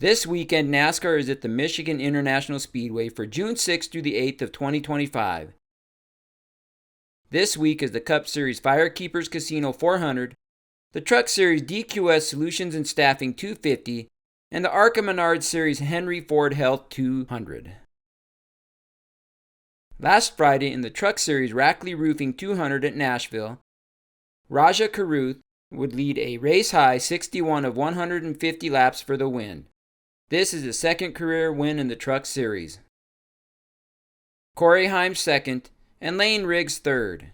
This weekend, NASCAR is at the Michigan International Speedway for June 6th through the 8th of 2025. This week is the Cup Series Firekeepers Casino 400, the Truck Series DQS Solutions and Staffing 250, and the ARCA Menard Series Henry Ford Health 200. Last Friday in the Truck Series Rackley Roofing 200 at Nashville, Raja Karuth would lead a race-high 61 of 150 laps for the win. This is his second career win in the Truck Series. Corey Heim second, and Lane Riggs third.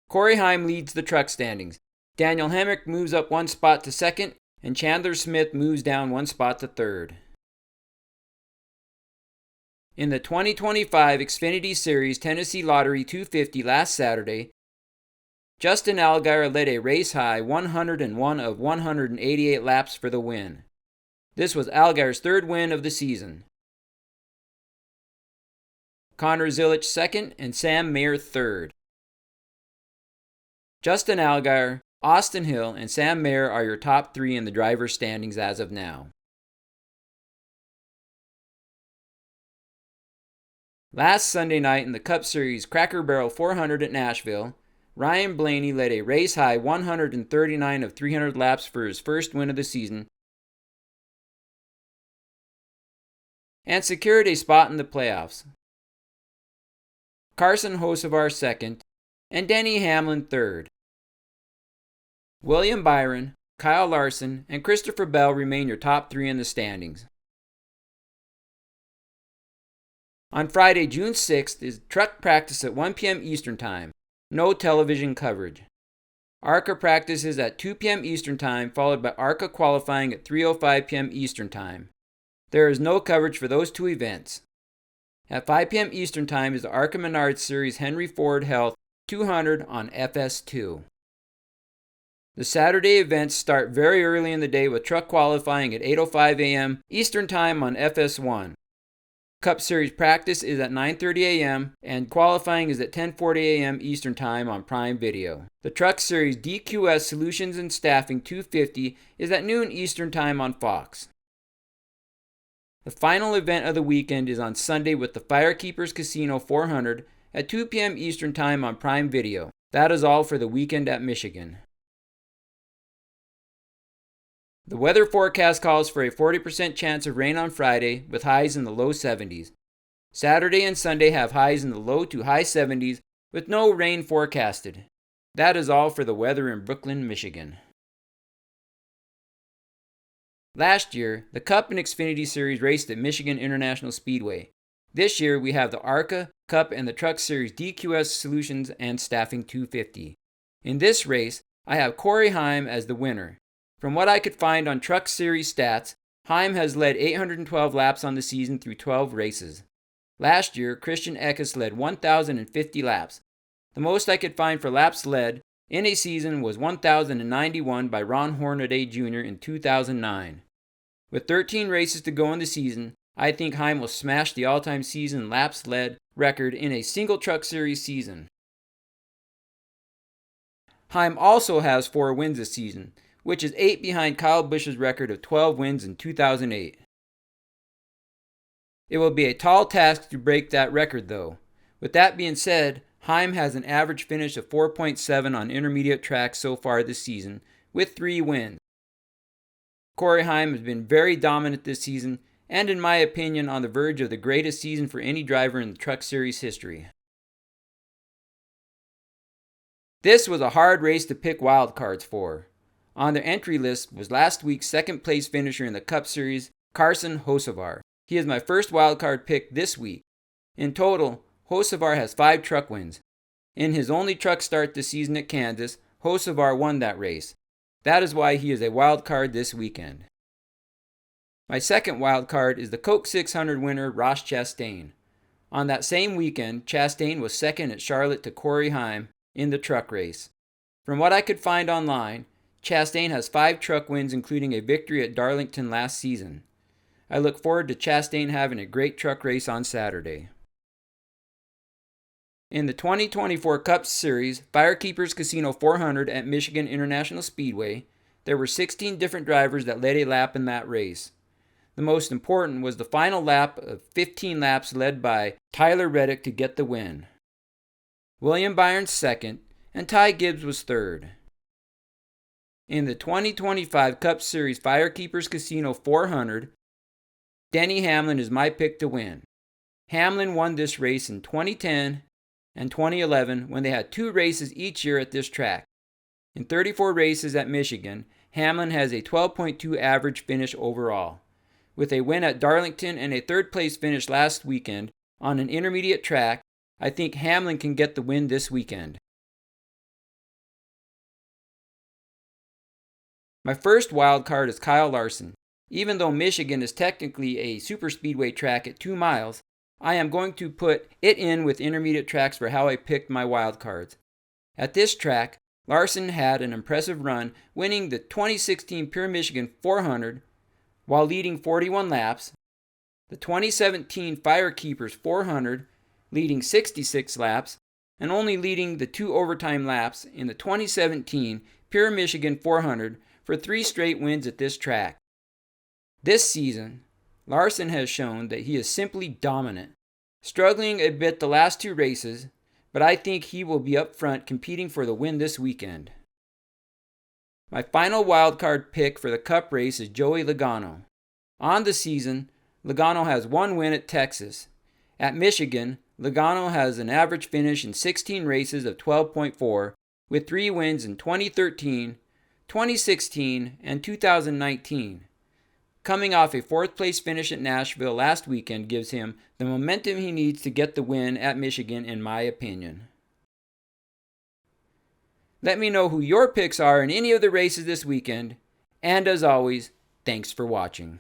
Corey Heim leads the truck standings. Daniel Hemrick moves up one spot to second, and Chandler Smith moves down one spot to third. In the 2025 Xfinity Series Tennessee Lottery 250 last Saturday, Justin Allgaier led a race-high 101 of 188 laps for the win. This was Allgaier's third win of the season. Connor Zilisch second and Sam Mayer third. Justin Allgaier, Austin Hill, and Sam Mayer are your top three in the driver's standings as of now. Last Sunday night in the Cup Series Cracker Barrel 400 at Nashville, Ryan Blaney led a race-high 139 of 300 laps for his first win of the season and secured a spot in the playoffs. Carson Hocevar second, and Denny Hamlin third. William Byron, Kyle Larson, and Christopher Bell remain your top three in the standings. On Friday, June 6th, is truck practice at 1 p.m. Eastern Time. No television coverage. ARCA practices at 2 p.m. Eastern Time, followed by ARCA qualifying at 3:05 p.m. Eastern Time. There is no coverage for those two events. At 5 p.m. Eastern Time is the ARCA Menard Series Henry Ford Health 200 on FS2. The Saturday events start very early in the day with truck qualifying at 8:05 a.m. Eastern Time on FS1. Cup Series practice is at 9:30 a.m. and qualifying is at 10:40 a.m. Eastern Time on Prime Video. The Truck Series DQS Solutions and Staffing 250 is at noon Eastern Time on Fox. The final event of the weekend is on Sunday with the Firekeepers Casino 400 at 2 p.m. Eastern Time on Prime Video. That is all for the weekend at Michigan. The weather forecast calls for a 40% chance of rain on Friday with highs in the low 70s. Saturday and Sunday have highs in the low to high 70s with no rain forecasted. That is all for the weather in Brooklyn, Michigan. Last year, the Cup and Xfinity Series raced at Michigan International Speedway. This year, we have the ARCA, Cup, and the Truck Series DQS Solutions and Staffing 250. In this race, I have Corey Heim as the winner. From what I could find on Truck Series stats, Heim has led 812 laps on the season through 12 races. Last year, Christian Eckes led 1,050 laps. The most I could find for laps led in a season was 1,091 by Ron Hornaday Jr. in 2009. With 13 races to go in the season, I think Heim will smash the all-time season laps led record in a single Truck Series season. Heim also has 4 wins this season, which is 8 behind Kyle Busch's record of 12 wins in 2008. It will be a tall task to break that record though. With that being said, Heim has an average finish of 4.7 on intermediate tracks so far this season, with 3 wins. Corey Heim has been very dominant this season, and in my opinion on the verge of the greatest season for any driver in the Truck Series history. This was a hard race to pick wildcards for. On the entry list was last week's second place finisher in the Cup Series, Carson Hocevar. He is my first wildcard pick this week. In total, Hocevar has 5 truck wins. In his only truck start this season at Kansas, Hocevar won that race. That is why he is a wild card this weekend. My second wild card is the Coke 600 winner Ross Chastain. On that same weekend, Chastain was second at Charlotte to Corey Heim in the truck race. From what I could find online, Chastain has 5 truck wins including a victory at Darlington last season. I look forward to Chastain having a great truck race on Saturday. In the 2024 Cup Series Firekeepers Casino 400 at Michigan International Speedway, there were 16 different drivers that led a lap in that race. The most important was the final lap of 15 laps led by Tyler Reddick to get the win. William Byron's second, and Ty Gibbs was third. In the 2025 Cup Series Firekeepers Casino 400, Denny Hamlin is my pick to win. Hamlin won this race in 2010 and 2011 when they had 2 races each year at this track. In 34 races at Michigan, Hamlin has a 12.2 average finish overall. With a win at Darlington and a third-place finish last weekend on an intermediate track, I think Hamlin can get the win this weekend. My first wild card is Kyle Larson. Even though Michigan is technically a superspeedway track at 2 miles, I am going to put it in with intermediate tracks for how I picked my wild cards. At this track, Larson had an impressive run, winning the 2016 Pure Michigan 400 while leading 41 laps, the 2017 Firekeepers 400 leading 66 laps, and only leading the 2 overtime laps in the 2017 Pure Michigan 400 for 3 straight wins at this track. This season, Larson has shown that he is simply dominant, struggling a bit the last 2 races, but I think he will be up front competing for the win this weekend. My final wildcard pick for the Cup race is Joey Logano. On the season, Logano has 1 win at Texas. At Michigan, Logano has an average finish in 16 races of 12.4, with 3 wins in 2013, 2016, and 2019. Coming off a 4th place finish at Nashville last weekend gives him the momentum he needs to get the win at Michigan, in my opinion. Let me know who your picks are in any of the races this weekend, and as always, thanks for watching.